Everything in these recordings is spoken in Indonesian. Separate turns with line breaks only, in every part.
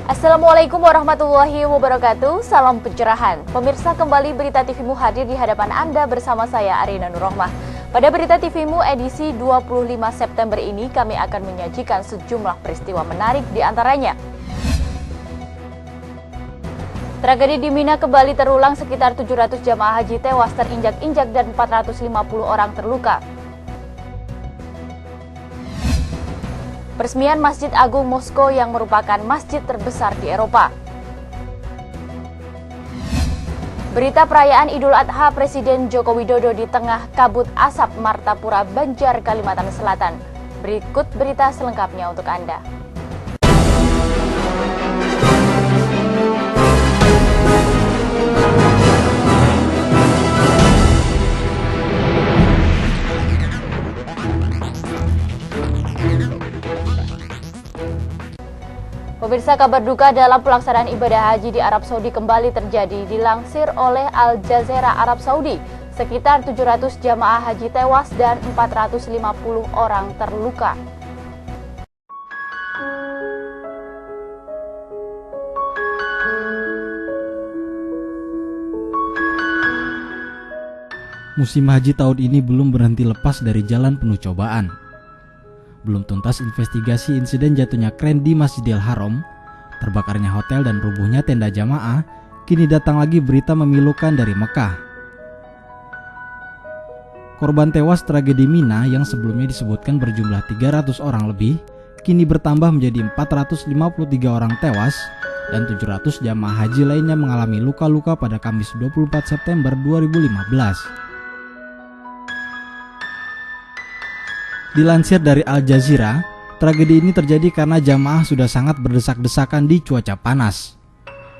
Assalamualaikum warahmatullahi wabarakatuh. Salam pencerahan. Pemirsa, kembali Berita TVmu hadir di hadapan Anda bersama saya Arina Nurrohmah. Pada Berita TVmu edisi 25 September ini kami akan menyajikan sejumlah peristiwa menarik di antaranya. Tragedi di Mina kembali terulang, sekitar 700 jamaah haji tewas terinjak-injak dan 450 orang terluka. Peresmian Masjid Agung Moskow yang merupakan masjid terbesar di Eropa. Berita perayaan Idul Adha Presiden Joko Widodo di tengah kabut asap Martapura, Banjar, Kalimantan Selatan. Berikut berita selengkapnya untuk Anda. Pemirsa, kabar duka dalam pelaksanaan ibadah haji di Arab Saudi kembali terjadi. Dilansir oleh Al Jazeera Arab Saudi, sekitar 700 jamaah haji tewas dan 450 orang terluka.
Musim haji tahun ini belum berhenti lepas dari jalan penuh cobaan. Belum tuntas investigasi insiden jatuhnya kren di Masjidil Haram, terbakarnya hotel dan rubuhnya tenda jamaah, kini datang lagi berita memilukan dari Mekah. Korban tewas tragedi Mina yang sebelumnya disebutkan berjumlah 300 orang lebih, kini bertambah menjadi 453 orang tewas dan 700 jamaah haji lainnya mengalami luka-luka pada Kamis 24 September 2015. Dilansir dari Al Jazeera, tragedi ini terjadi karena jamaah sudah sangat berdesak-desakan di cuaca panas,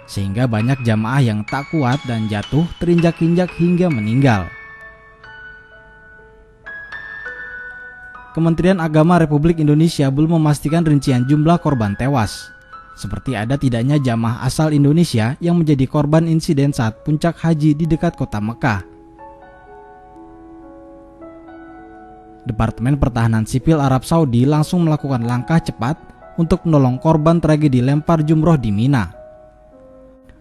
sehingga banyak jamaah yang tak kuat dan jatuh terinjak-injak hingga meninggal. Kementerian Agama Republik Indonesia belum memastikan rincian jumlah korban tewas, seperti ada tidaknya jamaah asal Indonesia yang menjadi korban insiden saat puncak haji di dekat kota Mekah. Departemen Pertahanan Sipil Arab Saudi langsung melakukan langkah cepat untuk menolong korban tragedi lempar jumroh di Mina.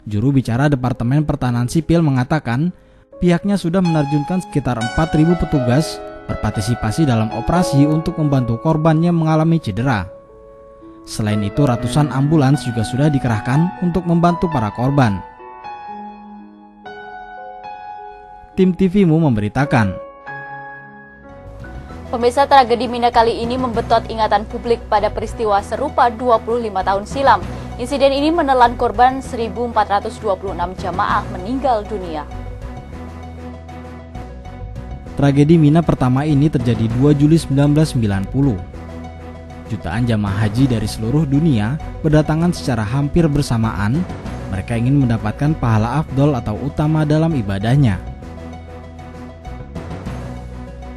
Juru bicara Departemen Pertahanan Sipil mengatakan pihaknya sudah menerjunkan sekitar 4.000 petugas berpartisipasi dalam operasi untuk membantu korban yang mengalami cedera. Selain itu, ratusan ambulans juga sudah dikerahkan untuk membantu para korban. Tim TVmu memberitakan.
Pemirsa, tragedi Mina kali ini membetot ingatan publik pada peristiwa serupa 25 tahun silam. Insiden ini menelan korban 1.426 jamaah meninggal dunia.
Tragedi Mina pertama ini terjadi 2 Juli 1990. Jutaan jamaah haji dari seluruh dunia berdatangan secara hampir bersamaan. Mereka ingin mendapatkan pahala afdol atau utama dalam ibadahnya.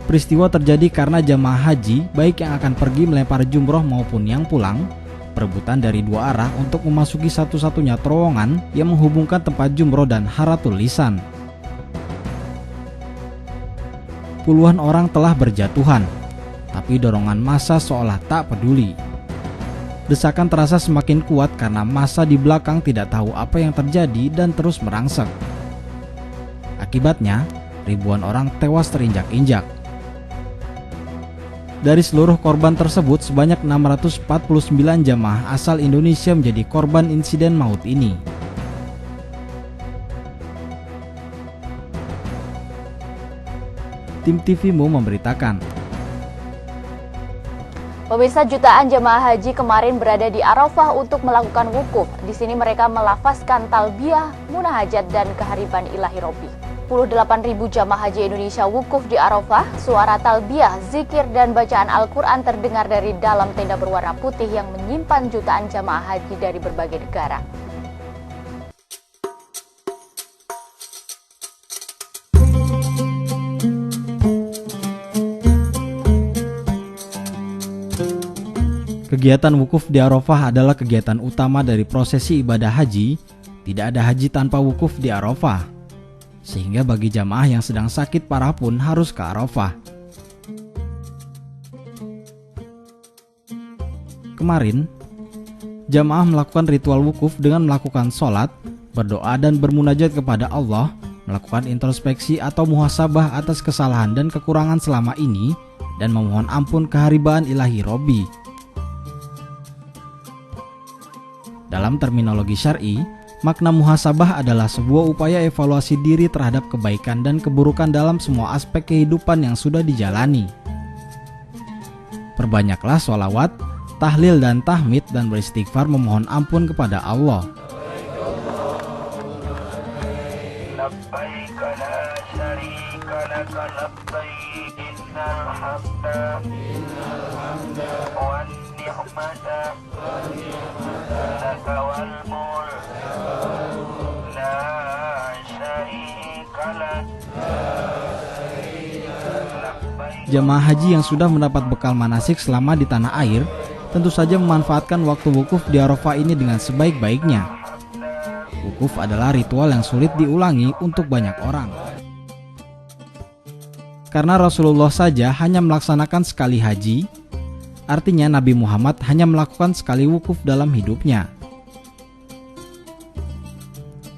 Peristiwa terjadi karena jamaah haji, baik yang akan pergi melempar jumroh maupun yang pulang, perebutan dari dua arah untuk memasuki satu-satunya terowongan yang menghubungkan tempat jumroh dan Haratul Lisan. Puluhan orang telah berjatuhan, tapi dorongan massa seolah tak peduli. Desakan terasa semakin kuat karena massa di belakang tidak tahu apa yang terjadi dan terus merangsek. Akibatnya, ribuan orang tewas terinjak-injak. Dari seluruh korban tersebut, sebanyak 649 jamaah asal Indonesia menjadi korban insiden maut ini. Tim TVmu memberitakan.
Pemirsa, jutaan jamaah haji kemarin berada di Arafah untuk melakukan wukuf. Di sini mereka melafazkan talbiyah, munajat dan kehariban ilahi Robbi. 28.000 jamaah haji Indonesia wukuf di Arafah. Suara talbiyah, zikir, dan bacaan Al-Quran terdengar dari dalam tenda berwarna putih yang menyimpan jutaan jamaah haji dari berbagai negara.
Kegiatan wukuf di Arafah adalah kegiatan utama dari prosesi ibadah haji. Tidak ada haji tanpa wukuf di Arafah. Sehingga bagi jamaah yang sedang sakit parah pun harus ke Arafah. Kemarin, jamaah melakukan ritual wukuf dengan melakukan sholat, berdoa dan bermunajat kepada Allah, melakukan introspeksi atau muhasabah atas kesalahan dan kekurangan selama ini, dan memohon ampun keharibaan ilahi Robbi. Dalam terminologi syar'i, makna muhasabah adalah sebuah upaya evaluasi diri terhadap kebaikan dan keburukan dalam semua aspek kehidupan yang sudah dijalani. Perbanyaklah sholawat, tahlil dan tahmid dan beristighfar memohon ampun kepada Allah.
لبيك لا شريك لك لبيك إن الحمد والنعمة لك والملك لا شريك لك.
Jamaah haji yang sudah mendapat bekal manasik selama di tanah air tentu saja memanfaatkan waktu wukuf di Arafah ini dengan sebaik-baiknya. Wukuf adalah ritual yang sulit diulangi untuk banyak orang. Karena Rasulullah saja hanya melaksanakan sekali haji, artinya Nabi Muhammad hanya melakukan sekali wukuf dalam hidupnya.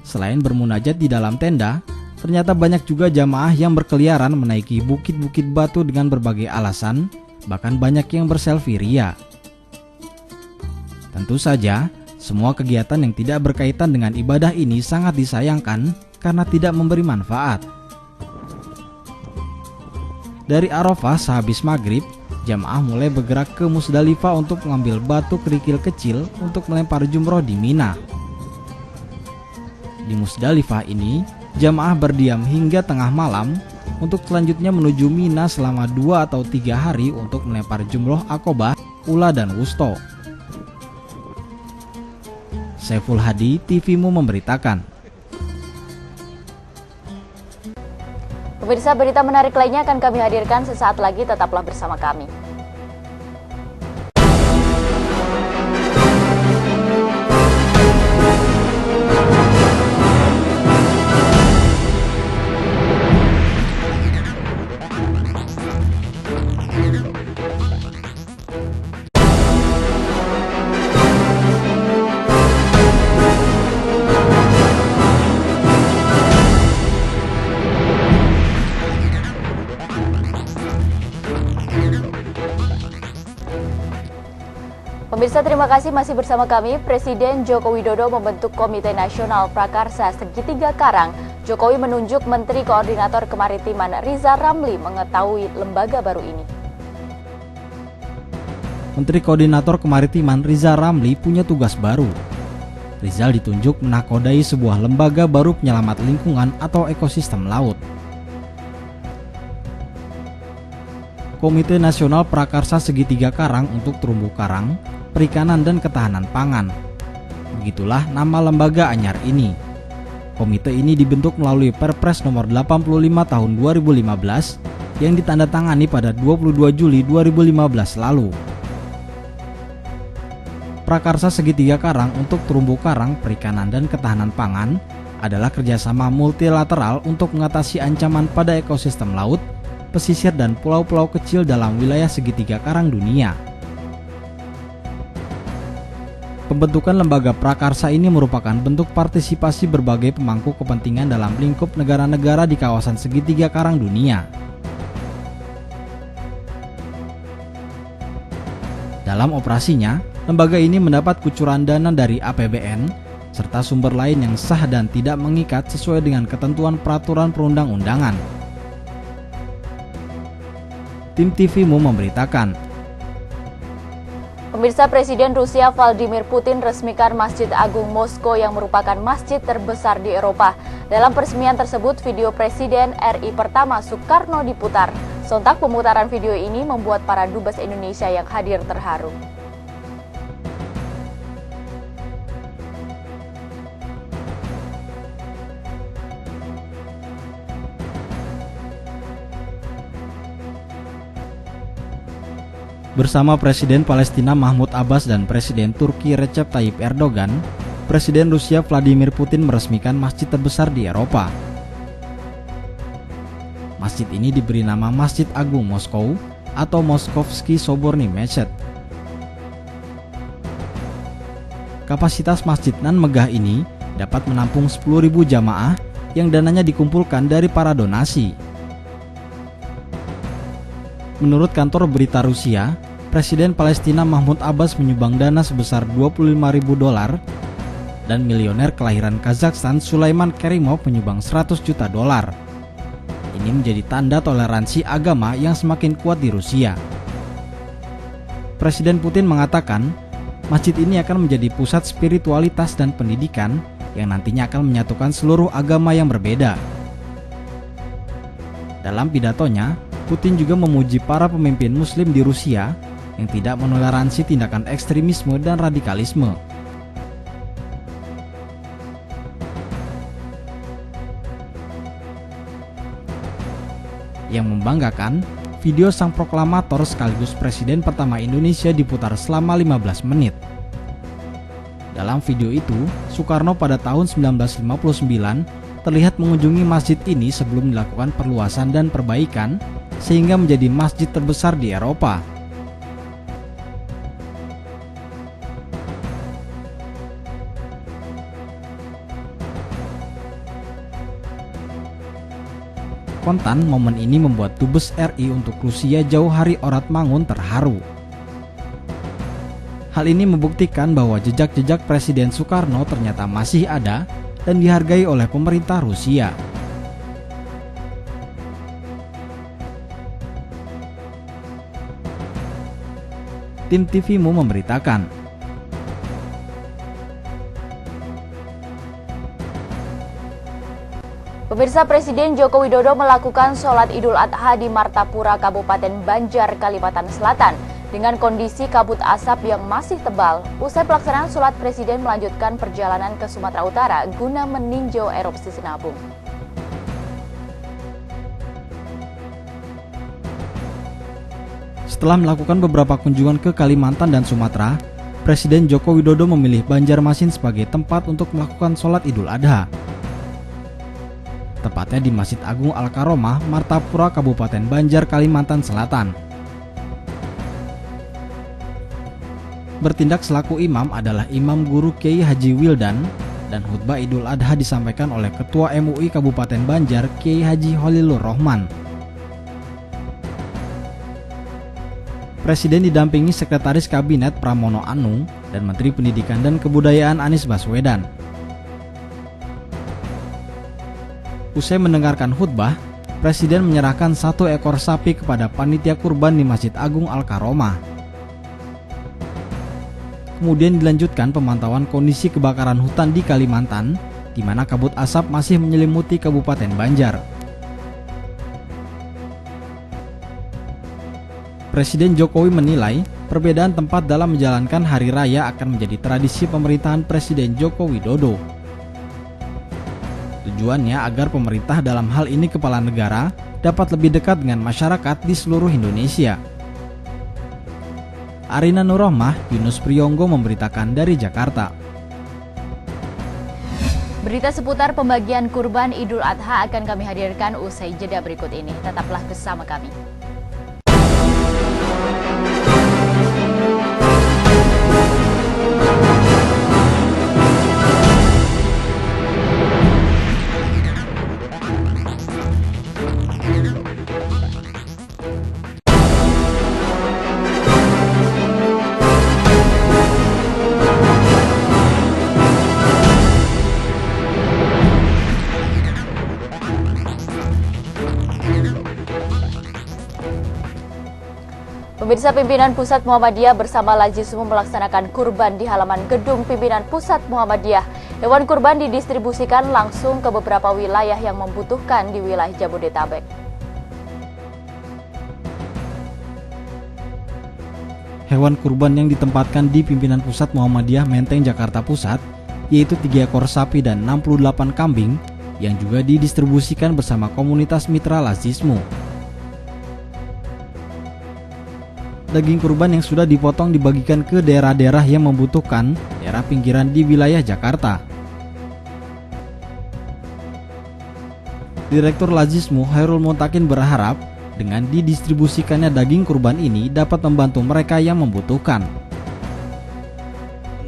Selain bermunajat di dalam tenda, ternyata banyak juga jamaah yang berkeliaran menaiki bukit-bukit batu dengan berbagai alasan, bahkan banyak yang berselfie ria. Tentu saja, semua kegiatan yang tidak berkaitan dengan ibadah ini sangat disayangkan karena tidak memberi manfaat. Dari Arafah sehabis maghrib, jamaah mulai bergerak ke Musdalifah untuk mengambil batu kerikil kecil untuk melempar jumroh di Mina. Di Musdalifah ini, jamaah berdiam hingga tengah malam untuk selanjutnya menuju Mina selama 2 atau 3 hari untuk melempar jumroh Aqobah, Ula dan Wusto. Saiful Hadi, TVMU memberitakan.
Pemirsa, berita menarik lainnya akan kami hadirkan sesaat lagi, tetaplah bersama kami. Pemirsa, terima kasih masih bersama kami. Presiden Joko Widodo membentuk Komite Nasional Prakarsa Segitiga Karang. Jokowi menunjuk Menteri Koordinator Kemaritiman Riza Ramli mengetahui lembaga baru ini.
Menteri Koordinator Kemaritiman Riza Ramli punya tugas baru. Rizal ditunjuk menakodai sebuah lembaga baru penyelamat lingkungan atau ekosistem laut. Komite Nasional Prakarsa Segitiga Karang untuk terumbu karang, perikanan dan ketahanan pangan. Begitulah nama lembaga anyar ini. Komite ini dibentuk melalui Perpres nomor 85 tahun 2015 yang ditandatangani pada 22 Juli 2015 lalu. Prakarsa Segitiga Karang untuk terumbu karang, perikanan dan ketahanan pangan adalah kerjasama multilateral untuk mengatasi ancaman pada ekosistem laut, pesisir dan pulau-pulau kecil dalam wilayah segitiga karang dunia. Pembentukan lembaga prakarsa ini merupakan bentuk partisipasi berbagai pemangku kepentingan dalam lingkup negara-negara di kawasan segitiga karang dunia. Dalam operasinya, lembaga ini mendapat kucuran dana dari APBN serta sumber lain yang sah dan tidak mengikat sesuai dengan ketentuan peraturan perundang-undangan. Tim TVMU memberitakan.
Pemirsa, Presiden Rusia Vladimir Putin resmikan Masjid Agung Moskow yang merupakan masjid terbesar di Eropa. Dalam peresmian tersebut, video Presiden RI pertama Soekarno diputar. Sontak pemutaran video ini membuat para dubes Indonesia yang hadir terharu.
Bersama Presiden Palestina Mahmud Abbas dan Presiden Turki Recep Tayyip Erdogan, Presiden Rusia Vladimir Putin meresmikan masjid terbesar di Eropa. Masjid ini diberi nama Masjid Agung Moskow atau Moskovsky Soborny Mechet. kapasitas Masjid Nan Megah ini dapat menampung 10.000 jamaah yang dananya dikumpulkan dari para donasi. Menurut kantor berita Rusia, Presiden Palestina Mahmud Abbas menyumbang dana sebesar $25.000 dan milioner kelahiran Kazakhstan Sulaiman Kerimov menyumbang $100 juta. Ini menjadi tanda toleransi agama yang semakin kuat di Rusia. Presiden Putin mengatakan, masjid ini akan menjadi pusat spiritualitas dan pendidikan yang nantinya akan menyatukan seluruh agama yang berbeda. Dalam pidatonya, Putin juga memuji para pemimpin Muslim di Rusia yang tidak menoleransi tindakan ekstremisme dan radikalisme. Yang membanggakan, video sang proklamator sekaligus presiden pertama Indonesia diputar selama 15 menit. Dalam video itu, Soekarno pada tahun 1959 terlihat mengunjungi masjid ini sebelum dilakukan perluasan dan perbaikan sehingga menjadi masjid terbesar di Eropa. Kontan, momen ini membuat Dubes RI untuk Rusia Jauh Hari Orat Mangun terharu. Hal ini membuktikan bahwa jejak-jejak Presiden Soekarno ternyata masih ada dan dihargai oleh pemerintah Rusia. Tim TVMU memberitakan.
Pemirsa, Presiden Joko Widodo melakukan sholat Idul Adha di Martapura, Kabupaten Banjar, Kalimantan Selatan dengan kondisi kabut asap yang masih tebal. Usai pelaksanaan sholat, Presiden melanjutkan perjalanan ke Sumatera Utara guna meninjau erupsi Sinabung.
Setelah melakukan beberapa kunjungan ke Kalimantan dan Sumatera, Presiden Joko Widodo memilih Banjarmasin sebagai tempat untuk melakukan sholat Idul Adha. Tepatnya di Masjid Agung Al-Karomah, Martapura, Kabupaten Banjar, Kalimantan Selatan. Bertindak selaku imam adalah Imam Guru Kiai Haji Wildan dan khutbah Idul Adha disampaikan oleh Ketua MUI Kabupaten Banjar, Kiai Haji Holilur Rohman. Presiden didampingi Sekretaris Kabinet Pramono Anung dan Menteri Pendidikan dan Kebudayaan Anies Baswedan. Usai mendengarkan khutbah, Presiden menyerahkan 1 ekor sapi kepada panitia kurban di Masjid Agung Al-Karomah. Kemudian dilanjutkan pemantauan kondisi kebakaran hutan di Kalimantan, di mana kabut asap masih menyelimuti Kabupaten Banjar. Presiden Jokowi menilai perbedaan tempat dalam menjalankan hari raya akan menjadi tradisi pemerintahan Presiden Joko Widodo. Tujuannya agar pemerintah, dalam hal ini kepala negara, dapat lebih dekat dengan masyarakat di seluruh Indonesia. Arina Nurrohmah, Yunus Priyonggo memberitakan dari Jakarta.
Berita seputar pembagian kurban Idul Adha akan kami hadirkan usai jeda berikut ini. Tetaplah bersama kami. Pemirsa, pimpinan Pusat Muhammadiyah bersama Lazismu melaksanakan kurban di halaman gedung pimpinan Pusat Muhammadiyah. Hewan kurban didistribusikan langsung ke beberapa wilayah yang membutuhkan di wilayah Jabodetabek.
Hewan kurban yang ditempatkan di pimpinan Pusat Muhammadiyah Menteng, Jakarta Pusat, yaitu 3 ekor sapi dan 68 kambing, yang juga didistribusikan bersama komunitas mitra Lazismu. Daging kurban yang sudah dipotong dibagikan ke daerah-daerah yang membutuhkan, daerah pinggiran di wilayah Jakarta. Direktur Lazismu Hairul Muntakin berharap dengan didistribusikannya daging kurban ini dapat membantu mereka yang membutuhkan.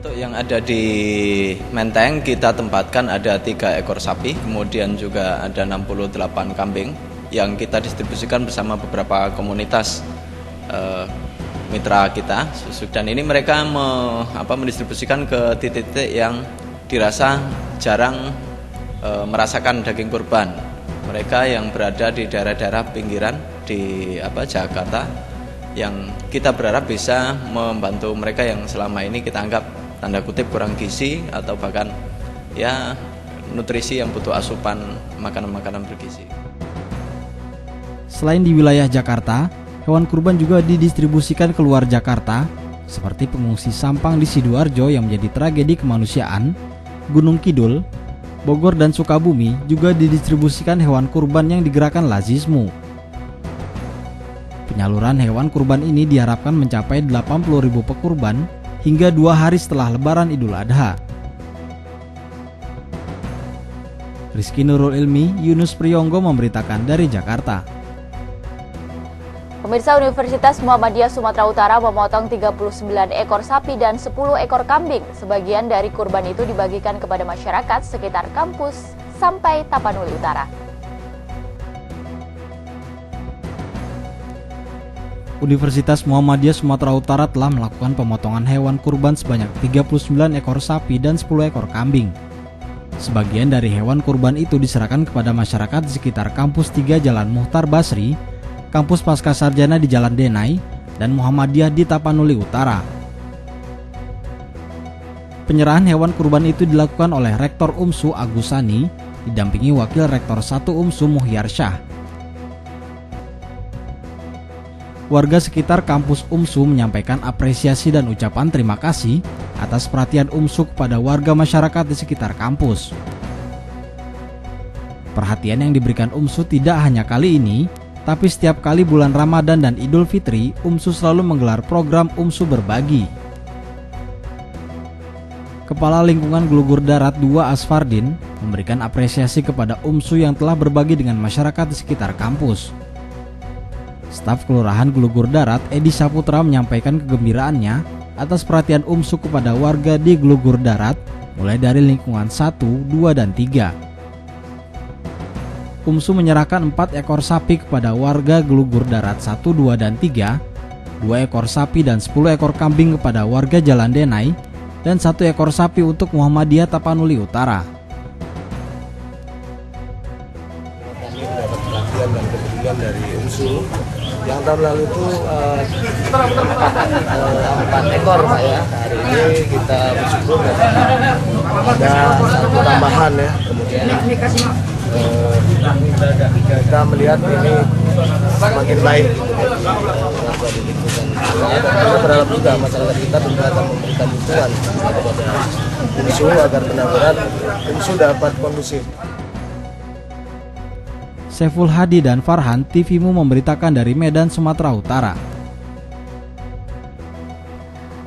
Untuk yang ada di Menteng kita tempatkan ada 3 ekor sapi, kemudian juga ada 68 kambing yang kita distribusikan bersama beberapa komunitas mitra kita. Dan ini mereka mendistribusikan ke titik-titik yang dirasa jarang merasakan daging kurban. Mereka yang berada di daerah-daerah pinggiran di Jakarta, yang kita berharap bisa membantu mereka yang selama ini kita anggap tanda kutip kurang gizi atau bahkan ya nutrisi yang butuh asupan makanan-makanan bergizi.
Selain di wilayah Jakarta, hewan kurban juga didistribusikan keluar Jakarta, seperti pengungsi Sampang di Sidoarjo yang menjadi tragedi kemanusiaan, Gunung Kidul, Bogor dan Sukabumi juga didistribusikan hewan kurban yang digerakkan Lazismu. Penyaluran hewan kurban ini diharapkan mencapai 80.000 pekurban hingga 2 hari setelah Lebaran Idul Adha. Rizky Nurul Ilmi, Yunus Priyonggo memberitakan dari Jakarta.
Pemirsa, Universitas Muhammadiyah Sumatera Utara memotong 39 ekor sapi dan 10 ekor kambing. Sebagian dari kurban itu dibagikan kepada masyarakat sekitar kampus sampai Tapanuli Utara.
Universitas Muhammadiyah Sumatera Utara telah melakukan pemotongan hewan kurban sebanyak 39 ekor sapi dan 10 ekor kambing. Sebagian dari hewan kurban itu diserahkan kepada masyarakat di sekitar kampus 3 Jalan Muhtar Basri, Kampus Pascasarjana di Jalan Denai, dan Muhammadiyah di Tapanuli Utara. Penyerahan hewan kurban itu dilakukan oleh Rektor UMSU Agusani, didampingi Wakil Rektor 1 UMSU Muhyarsyah. Warga sekitar kampus UMSU menyampaikan apresiasi dan ucapan terima kasih atas perhatian UMSU kepada warga masyarakat di sekitar kampus. Perhatian yang diberikan UMSU tidak hanya kali ini, tapi setiap kali bulan Ramadan dan Idul Fitri, UMSU selalu menggelar program UMSU Berbagi. Kepala Lingkungan Gelugur Darat 2 Asfardin memberikan apresiasi kepada UMSU yang telah berbagi dengan masyarakat di sekitar kampus. Staf Kelurahan Gelugur Darat Edi Saputra menyampaikan kegembiraannya atas perhatian UMSU kepada warga di Gelugur Darat mulai dari lingkungan 1, 2, dan 3. UMSU menyerahkan 4 ekor sapi kepada warga Gelugur Darat 1, 2, dan 3, 2 ekor sapi dan 10 ekor kambing kepada warga Jalan Denai, dan 1 ekor sapi untuk Muhammadiyah Tapanuli Utara.
Kami mendapat perhatian dan kepedulian dari UMSU. Yang tahun lalu itu 4 ekor Pak ya. Hari ini kita bersyukur ada 1 tambahan ya. Kemudian kita melihat ini semakin baik di lingkungan kita. Kita berharap juga masyarakat kita tentu akan memberikan dukungan kepada UMSU agar benar-benar UMSU dapat kondusif.
Saiful Hadi dan Farhan, TVMU memberitakan dari Medan, Sumatera Utara.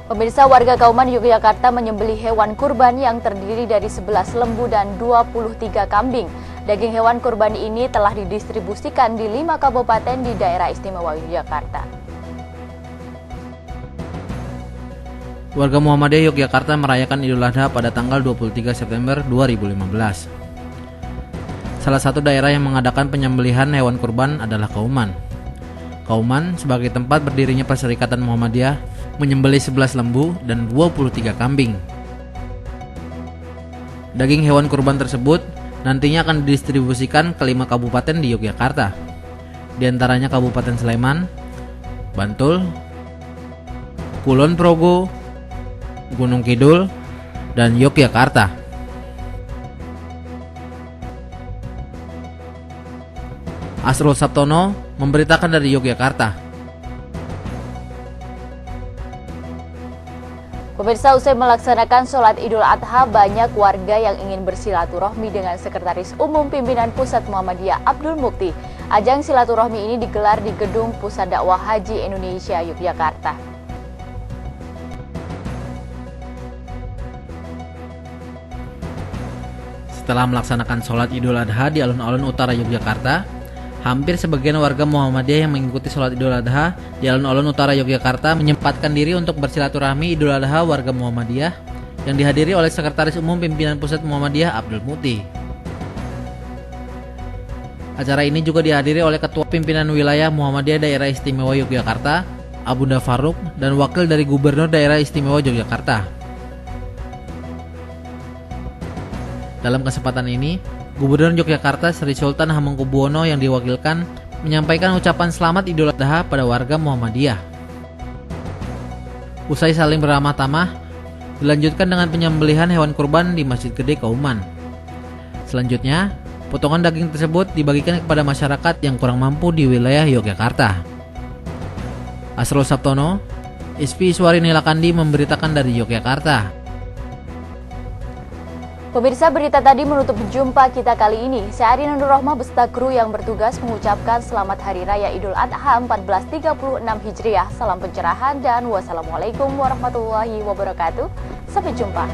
Pemirsa, warga Kauman Yogyakarta menyembelih hewan kurban yang terdiri dari 11 lembu dan 23 kambing. Daging hewan kurban ini telah didistribusikan di 5 kabupaten di daerah istimewa Yogyakarta.
Warga Muhammadiyah Yogyakarta merayakan Idul Adha pada tanggal 23 September 2015. Salah satu daerah yang mengadakan penyembelihan hewan kurban adalah Kauman. Kauman sebagai tempat berdirinya Perserikatan Muhammadiyah menyembelih 11 lembu dan 23 kambing. Daging hewan kurban tersebut nantinya akan didistribusikan ke 5 kabupaten di Yogyakarta. Di antaranya Kabupaten Sleman, Bantul, Kulon Progo, Gunung Kidul, dan Yogyakarta. Asrul Sabtono memberitakan dari Yogyakarta.
Pemirsa, usai melaksanakan sholat Idul Adha, banyak warga yang ingin bersilaturahmi dengan Sekretaris Umum Pimpinan Pusat Muhammadiyah Abdul Mukti. Ajang silaturahmi ini digelar di Gedung Pusat Dakwah Haji Indonesia Yogyakarta.
Setelah melaksanakan sholat Idul Adha di alun-alun utara Yogyakarta, hampir sebagian warga Muhammadiyah yang mengikuti sholat Idul Adha di alun-alun utara Yogyakarta menyempatkan diri untuk bersilaturahmi Idul Adha warga Muhammadiyah yang dihadiri oleh Sekretaris Umum Pimpinan Pusat Muhammadiyah Abdul Muti. Acara ini juga dihadiri oleh Ketua Pimpinan Wilayah Muhammadiyah Daerah Istimewa Yogyakarta, Abunda Faruk, dan Wakil dari Gubernur Daerah Istimewa Yogyakarta. Dalam kesempatan ini, Gubernur Yogyakarta Sri Sultan Hamengkubuwono yang diwakilkan menyampaikan ucapan selamat Idul Adha pada warga Muhammadiyah. Usai saling beramah tamah, dilanjutkan dengan penyembelihan hewan kurban di Masjid Gede Kauman. Selanjutnya, potongan daging tersebut dibagikan kepada masyarakat yang kurang mampu di wilayah Yogyakarta. Asrul Sabtono, ISPI Iswari Nilakandi memberitakan dari Yogyakarta.
Pemirsa, berita tadi menutup jumpa kita kali ini. Saya Arina Nurrohmah beserta kru yang bertugas mengucapkan selamat Hari Raya Idul Adha 1436 Hijriah. Salam pencerahan dan wassalamualaikum warahmatullahi wabarakatuh. Sampai jumpa.